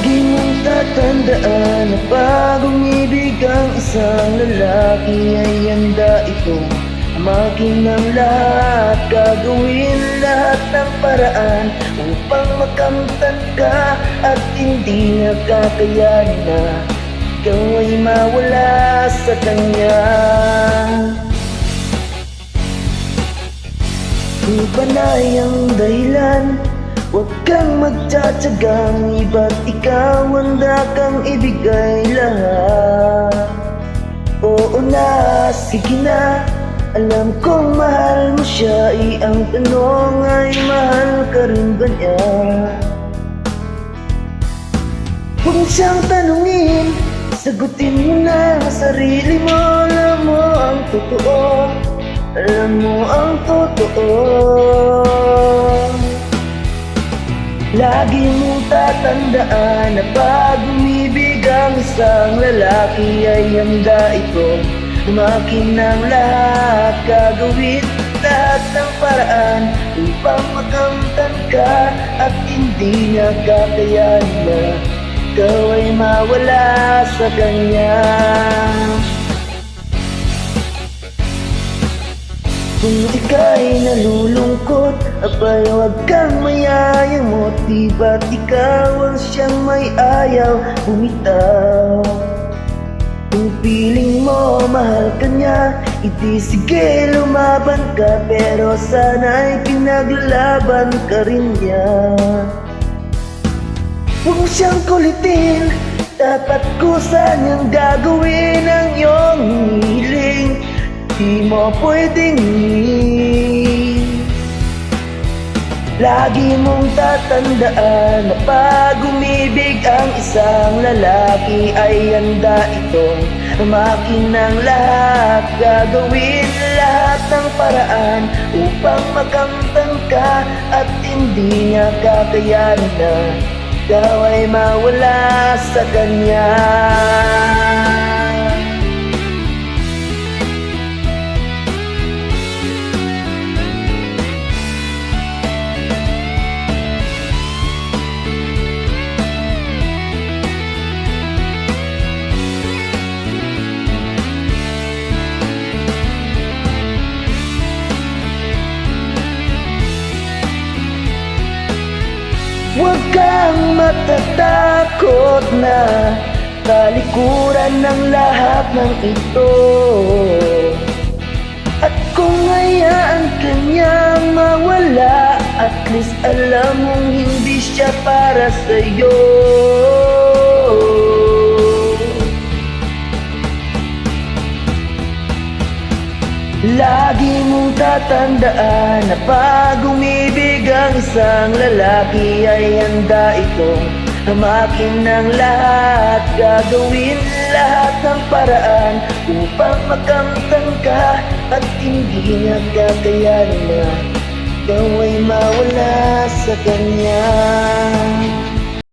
Lagi mong tatandaan na pag umibig ang isang lalaki ay handa itong amakin ng lahat. Gagawin lahat ng paraan upang makamtan ka at hindi na kakayanin na ikaw ay mawala sa kanya. Ipanay ang dahilan, huwag kang magtsatsagang iba't ikaw handa kang ibigay lahat. Oo na, sige na, alam kong mahal mo siya, ang tanong ay mahal ka rin ba niya? Huwag mo siyang tanungin, sagutin mo na ang sarili mo. Alam mo ang totoo, alam mo ang totoo. Lagi mong tatandaan na pag umibig ang isang lalaki ay handa itong umakin ng lahat. Gagawin lahat ng paraan upang makamtan ka at hindi niya kakayanin na ikaw ay mawala sa kanya. Kung ika'y nalulungkot, abay huwag kang mayayamot. Di ba't ikaw ang siyang may ayaw bumitaw? Kung piling mo mahal ka niya, iti sige lumaban ka, pero sana'y pinaglalaban ka rin niya. Huwag mo siyang kulitin, dapat kusa niyang gagawin ang iyong hiling. Di mo pwedeng lagi mong tatandaan na pag umibig ang isang lalaki ay handa itong umakin ng lahat. Gagawin lahat ng paraan upang makamtan ka at hindi niya kakayanin na ikaw ay mawala sa kanya. Huwag kang matatakot na talikuran ng lahat ng ito. At kung hayaan ka niyang mawala, at least alam mong hindi siya para sa'yo. Lagi mong tatandaan na pag umibig ang isang lalaki ay handa itong hamakin ng lahat. Gagawin lahat ng paraan upang makamtan ka at hindi niya kakayanin na ikaw ay mawala sa kanya.